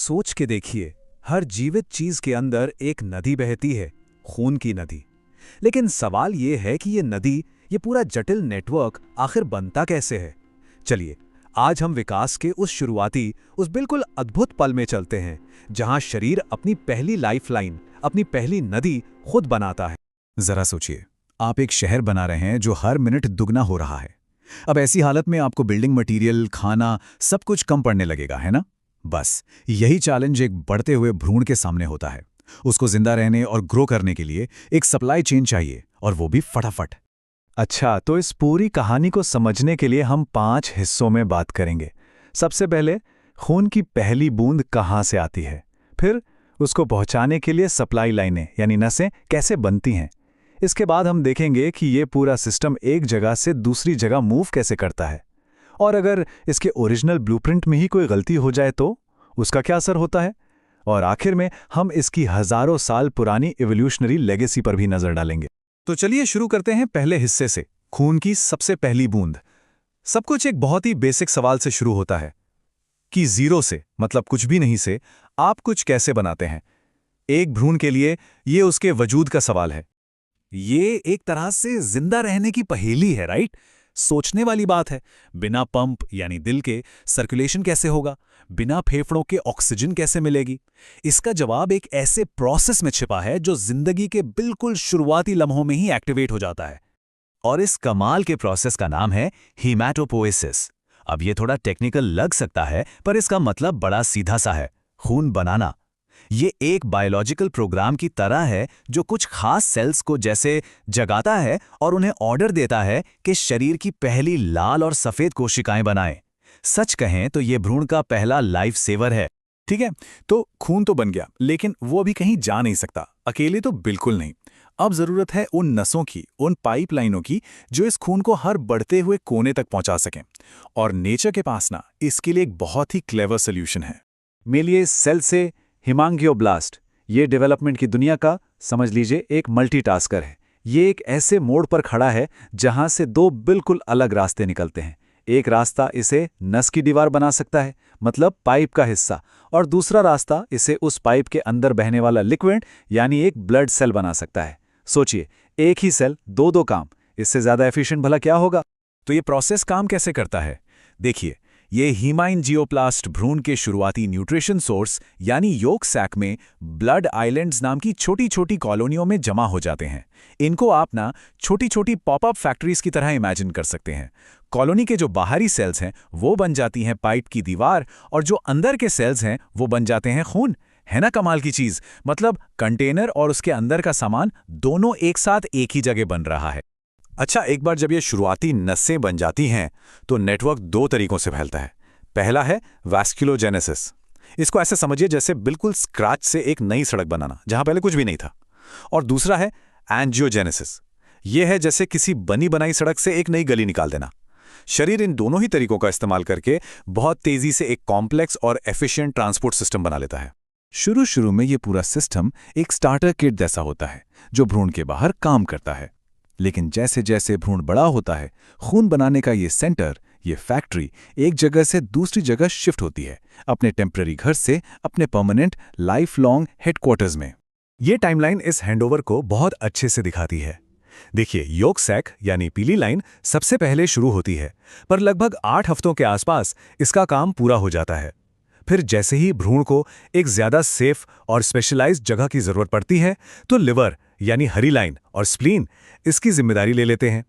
सोच के देखिए, हर जीवित चीज के अंदर एक नदी बहती है, खून की नदी। लेकिन सवाल ये है कि ये नदी, ये पूरा जटिल नेटवर्क आखिर बनता कैसे है। चलिए, आज हम विकास के उस शुरुआती, उस बिल्कुल अद्भुत पल में चलते हैं जहां शरीर अपनी पहली लाइफलाइन, अपनी पहली नदी खुद बनाता है। जरा सोचिए, आप एक शहर बना रहे हैं जो हर मिनट दुगना हो रहा है। अब ऐसी हालत में आपको बिल्डिंग मटेरियल, खाना, सब कुछ कम पड़ने लगेगा, है ना? बस यही चैलेंज एक बढ़ते हुए भ्रूण के सामने होता है। उसको जिंदा रहने और ग्रो करने के लिए एक सप्लाई चेन चाहिए, और वो भी फटाफट। अच्छा, तो इस पूरी कहानी को समझने के लिए हम 5 हिस्सों में बात करेंगे। सबसे पहले, खून की पहली बूंद कहाँ से आती है। फिर उसको पहुंचाने के लिए सप्लाई लाइनें यानी नसें कैसे बनती हैं। इसके बाद हम देखेंगे कि ये पूरा सिस्टम एक जगह से दूसरी जगह मूव कैसे करता है, और अगर इसके ओरिजिनल ब्लूप्रिंट में ही कोई गलती हो जाए तो उसका क्या असर होता है। और आखिर में हम इसकी हजारों साल पुरानी इवोल्यूशनरी लेगेसी पर भी नजर डालेंगे। तो चलिए शुरू करते हैं पहले हिस्से से, खून की सबसे पहली बूंद। सब कुछ एक बहुत ही बेसिक सवाल से शुरू होता है कि जीरो से, मतलब कुछ भी नहीं से, आप कुछ कैसे बनाते हैं। एक भ्रूण के लिए ये उसके वजूद का सवाल है। ये एक तरह से जिंदा रहने की पहेली है, राइट? सोचने वाली बात है। बिना पंप यानी दिल के सर्कुलेशन कैसे होगा, बिना फेफड़ों के ऑक्सीजन कैसे मिलेगी। इसका जवाब एक ऐसे प्रोसेस में छिपा है जो जिंदगी के बिल्कुल शुरुआती लम्हों में ही एक्टिवेट हो जाता है। और इस कमाल के प्रोसेस का नाम है हीमैटोपोएसिस। अब ये थोड़ा टेक्निकल लग सकता है, पर इसका मतलब बड़ा सीधा सा है, खून बनाना। ये एक बायोलॉजिकल प्रोग्राम की तरह है जो कुछ खास सेल्स को जैसे जगाता है और उन्हें ऑर्डर देता है कि शरीर की पहली लाल और सफेद कोशिकाएं बनाएं। सच कहें तो ये भ्रूण का पहला लाइफ सेवर है। ठीक है, तो खून तो बन गया, लेकिन वो अभी कहीं जा नहीं सकता, अकेले तो बिल्कुल नहीं। अब जरूरत है उन नसों की, उन पाइपलाइनों की जो इस खून को हर बढ़ते हुए कोने तक पहुंचा सकें। और नेचर के पास ना इसके लिए एक बहुत ही क्लेवर सोल्यूशन है। मिलिए सेल से हिमांगियोब्लास्ट। ये डेवलपमेंट की दुनिया का, समझ लीजिए, एक मल्टीटास्कर है। ये एक ऐसे मोड़ पर खड़ा है जहां से दो बिल्कुल अलग रास्ते निकलते हैं। एक रास्ता इसे नस की दीवार बना सकता है, मतलब पाइप का हिस्सा, और दूसरा रास्ता इसे उस पाइप के अंदर बहने वाला लिक्विड यानी एक ब्लड सेल बना सकता है। सोचिए, एक ही सेल दो काम, इससे ज्यादा एफिशिएंट भला क्या होगा। तो ये प्रोसेस काम कैसे करता है, देखिए। ये हीमांजियोप्लास्ट भ्रूण के शुरुआती न्यूट्रिशन सोर्स यानी योक सैक में ब्लड आइलैंड्स नाम की छोटी छोटी कॉलोनियों में जमा हो जाते हैं। इनको आप ना छोटी छोटी पॉपअप फैक्ट्रीज की तरह इमेजिन कर सकते हैं। कॉलोनी के जो बाहरी सेल्स हैं वो बन जाती हैं पाइप की दीवार, और जो अंदर के सेल्स हैं वो बन जाते हैं खून। है ना कमाल की चीज? मतलब कंटेनर और उसके अंदर का सामान दोनों एक साथ एक ही जगह बन रहा है। अच्छा, एक बार जब ये शुरुआती नसें बन जाती हैं तो नेटवर्क 2 तरीकों से फैलता है। पहला है वैस्कुलोजेनेसिस। इसको ऐसे समझिए जैसे बिल्कुल स्क्रैच से एक नई सड़क बनाना जहां पहले कुछ भी नहीं था। और दूसरा है एंजियोजेनेसिस। यह है जैसे किसी बनी बनाई सड़क से एक नई गली निकाल देना। शरीर इन दोनों ही तरीकों का इस्तेमाल करके बहुत तेजी से एक कॉम्प्लेक्स और एफिशिएंट ट्रांसपोर्ट सिस्टम बना लेता है। शुरू में ये पूरा सिस्टम एक स्टार्टर किट जैसा होता है जो भ्रूण के बाहर काम करता है। लेकिन जैसे जैसे भ्रूण बड़ा होता है, खून बनाने का ये सेंटर, ये फैक्ट्री एक जगह से दूसरी जगह शिफ्ट होती है, अपने टेम्पररी घर से अपने परमानेंट लाइफ लॉन्ग हेडक्वार्टर्स में। ये टाइमलाइन इस हैंडओवर को बहुत अच्छे से दिखाती है। देखिए, योक सैक यानी पीली लाइन सबसे पहले शुरू होती है, पर लगभग 8 हफ्तों के आसपास इसका काम पूरा हो जाता है। फिर जैसे ही भ्रूण को एक ज्यादा सेफ और स्पेशलाइज्ड जगह की जरूरत पड़ती है तो लिवर यानी हरी लाइन और स्प्लीन इसकी जिम्मेदारी ले लेते हैं।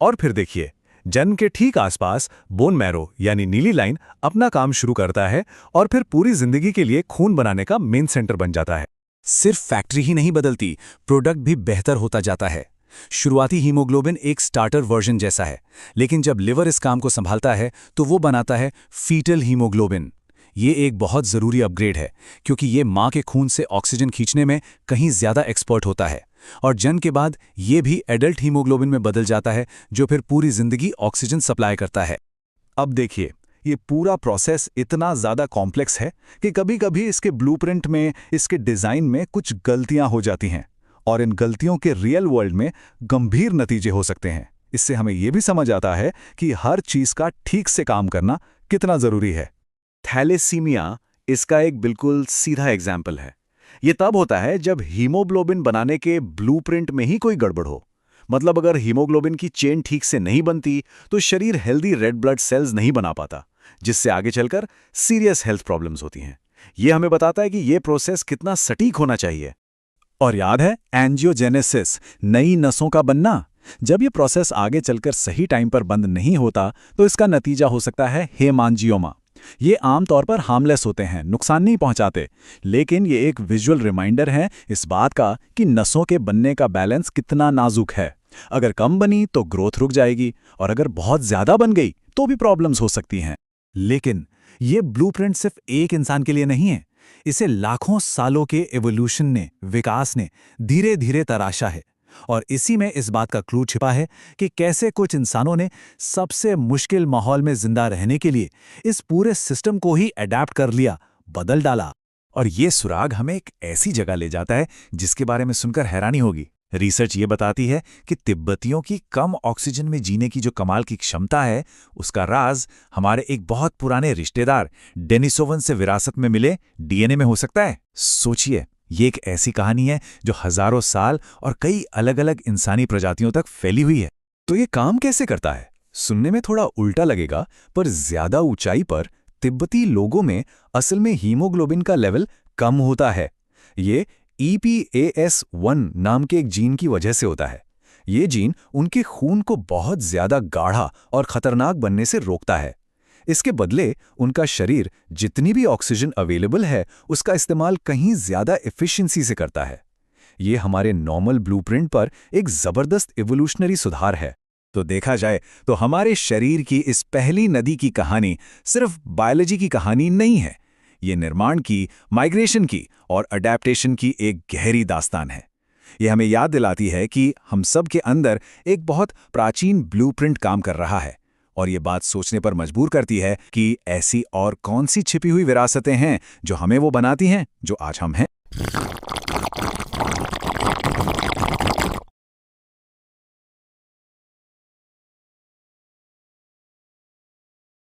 और फिर देखिए, जन्म के ठीक आसपास बोन मैरो यानी नीली लाइन अपना काम शुरू करता है और फिर पूरी जिंदगी के लिए खून बनाने का मेन सेंटर बन जाता है। सिर्फ फैक्ट्री ही नहीं बदलती, प्रोडक्ट भी बेहतर होता जाता है। शुरुआती हीमोग्लोबिन एक स्टार्टर वर्जन जैसा है, लेकिन जब लिवर इस काम को संभालता है तो वो बनाता है फीटल हीमोग्लोबिन। ये एक बहुत ज़रूरी अपग्रेड है, क्योंकि ये माँ के खून से ऑक्सीजन खींचने में कहीं ज़्यादा एक्सपर्ट होता है। और जन्म के बाद ये भी एडल्ट हीमोग्लोबिन में बदल जाता है, जो फिर पूरी जिंदगी ऑक्सीजन सप्लाई करता है। अब देखिए, ये पूरा प्रोसेस इतना ज़्यादा कॉम्प्लेक्स है कि कभी-कभी इसके ब्लूप्रिंट में, इसके डिज़ाइन में कुछ गलतियां हो जाती हैं, और इन गलतियों के रियल वर्ल्ड में गंभीर नतीजे हो सकते हैं। इससे हमें यह भी समझ आता है कि हर चीज़ का ठीक से काम करना कितना ज़रूरी है। थैलेसीमिया इसका एक बिल्कुल सीधा एग्जाम्पल है। ये तब होता है जब हीमोग्लोबिन बनाने के ब्लूप्रिंट में ही कोई गड़बड़ हो। मतलब अगर हीमोग्लोबिन की चेन ठीक से नहीं बनती तो शरीर हेल्दी रेड ब्लड सेल्स नहीं बना पाता, जिससे आगे चलकर सीरियस हेल्थ प्रॉब्लम्स होती हैं। ये हमें बताता है कि ये प्रोसेस कितना सटीक होना चाहिए। और याद है एंजियोजेनेसिस, नई नसों का बनना? जब ये प्रोसेस आगे चलकर सही टाइम पर बंद नहीं होता तो इसका नतीजा हो सकता है हेमांजियोमा। ये आमतौर पर हार्मलेस होते हैं, नुकसान नहीं पहुंचाते, लेकिन ये एक विजुअल रिमाइंडर है इस बात का कि नसों के बनने का बैलेंस कितना नाजुक है। अगर कम बनी तो ग्रोथ रुक जाएगी, और अगर बहुत ज्यादा बन गई तो भी प्रॉब्लम्स हो सकती हैं। लेकिन ये ब्लूप्रिंट सिर्फ एक इंसान के लिए नहीं है, इसे लाखों सालों के एवोल्यूशन ने, विकास ने धीरे धीरे तराशा है। और इसी में इस बात का क्लू छिपा है कि कैसे कुछ इंसानों ने सबसे मुश्किल माहौल में जिंदा रहने के लिए इस पूरे सिस्टम को ही अडैप्ट कर लिया, बदल डाला। और ये सुराग हमें एक ऐसी जगह ले जाता है जिसके बारे में सुनकर हैरानी होगी। रिसर्च ये बताती है कि तिब्बतियों की कम ऑक्सीजन में जीने की जो कमाल की क्षमता है, उसका राज हमारे एक बहुत पुराने रिश्तेदार डेनिसोवन से विरासत में मिले डीएनए में हो सकता है। सोचिए, ये एक ऐसी कहानी है जो हजारों साल और कई अलग अलग इंसानी प्रजातियों तक फैली हुई है। तो ये काम कैसे करता है? सुनने में थोड़ा उल्टा लगेगा, पर ज्यादा ऊंचाई पर तिब्बती लोगों में असल में हीमोग्लोबिन का लेवल कम होता है। ये EPAS1 नाम के एक जीन की वजह से होता है। ये जीन उनके खून को बहुत ज्यादा गाढ़ा और खतरनाक बनने से रोकता है। इसके बदले उनका शरीर जितनी भी ऑक्सीजन अवेलेबल है उसका इस्तेमाल कहीं ज्यादा एफिशिएंसी से करता है। ये हमारे नॉर्मल ब्लूप्रिंट पर एक जबरदस्त इवोल्यूशनरी सुधार है। तो देखा जाए तो हमारे शरीर की इस पहली नदी की कहानी सिर्फ बायोलॉजी की कहानी नहीं है। ये निर्माण की, माइग्रेशन की और अडैप्टेशन की एक गहरी दास्तान है। ये हमें याद दिलाती है कि हम सब के अंदर एक बहुत प्राचीन ब्लूप्रिंट काम कर रहा है, और ये बात सोचने पर मजबूर करती है कि ऐसी और कौन सी छिपी हुई विरासतें हैं जो हमें वो बनाती हैं जो आज हम हैं।